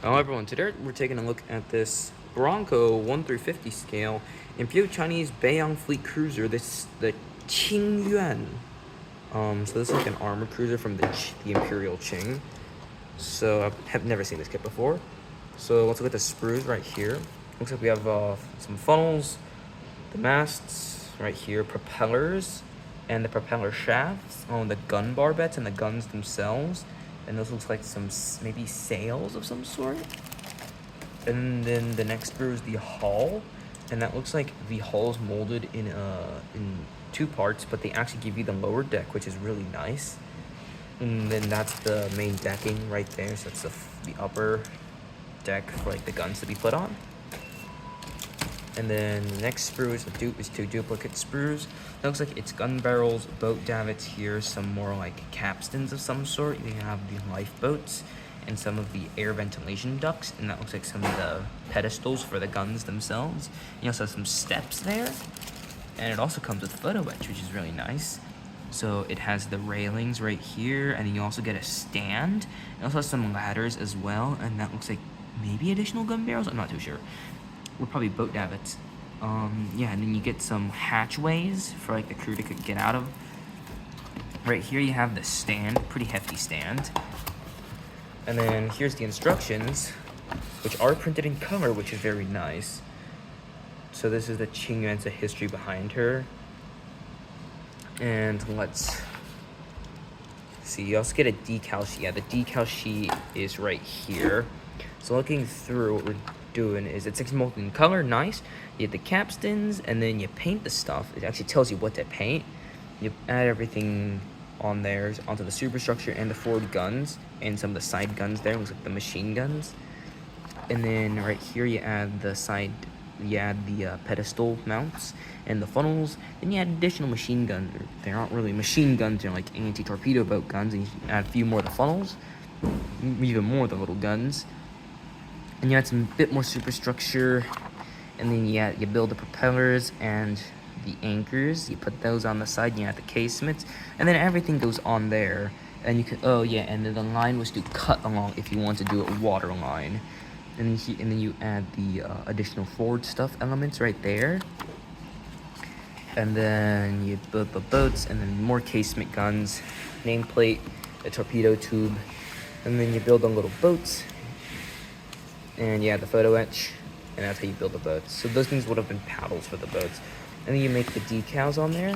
Hello everyone, today we're taking a look at this Bronco 1/50 scale Imperial Chinese Beiyang Fleet Cruiser. This is the Ching Yuen. So this is like an armored cruiser from the Imperial Qing. So I have never seen this kit before. So let's look at the sprues right here. Looks like we have some funnels, the masts right here, propellers, and the propeller shafts on the gun barbettes and the guns themselves. And those looks like some maybe sails of some sort. And then the next sprue is the hull, and that looks like the hull's molded in two parts, but they actually give you the lower deck, which is really nice. And then that's the main decking right there. So that's the upper deck for like the guns to be put on. And then the next sprue is two duplicate sprues. That looks like it's gun barrels, boat davits here, some more like capstans of some sort. You have the lifeboats and some of the air ventilation ducts, and that looks like some of the pedestals for the guns themselves. You also have some steps there, and it also comes with photo etch, which is really nice. So it has the railings right here, and then you also get a stand. It also has some ladders as well, and that looks like maybe additional gun barrels. I'm not too sure. Or probably boat davits. Yeah, and then you get some hatchways for like the crew to get out of. Right here you have the stand, pretty hefty stand. And then here's the instructions, which are printed in color, which is very nice. So this is the Ching Yuen's history behind her. And let's see, you also get a decal sheet. Yeah, the decal sheet is right here. So looking through, what we're doing is it's multi color, nice. You have the capstans, and then you paint the stuff. It actually tells you what to paint. You add everything on there onto the superstructure and the forward guns and some of the side guns there. Looks like the machine guns. And then right here you add the pedestal mounts and the funnels. Then you add additional machine guns. They're not really machine guns, they're like anti-torpedo boat guns. And you add a few more of the funnels, even more of the little guns. And you add some bit more superstructure, and then you build the propellers and the anchors. You put those on the side, and you add the casements, and then everything goes on there. And you can, oh yeah, and then the line was to cut along if you want to do a water line. And then you add the additional forward stuff elements right there. And then you build the boats, and then more casement guns, nameplate, a torpedo tube, and then you build the little boats. And yeah, the photo etch, and that's how you build the boats. So those things would have been paddles for the boats. And then you make the decals on there,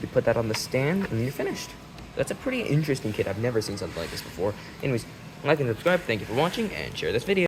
you put that on the stand, and then you're finished. That's a pretty interesting kit. I've never seen something like this before. Anyways, like and subscribe, thank you for watching, and share this video.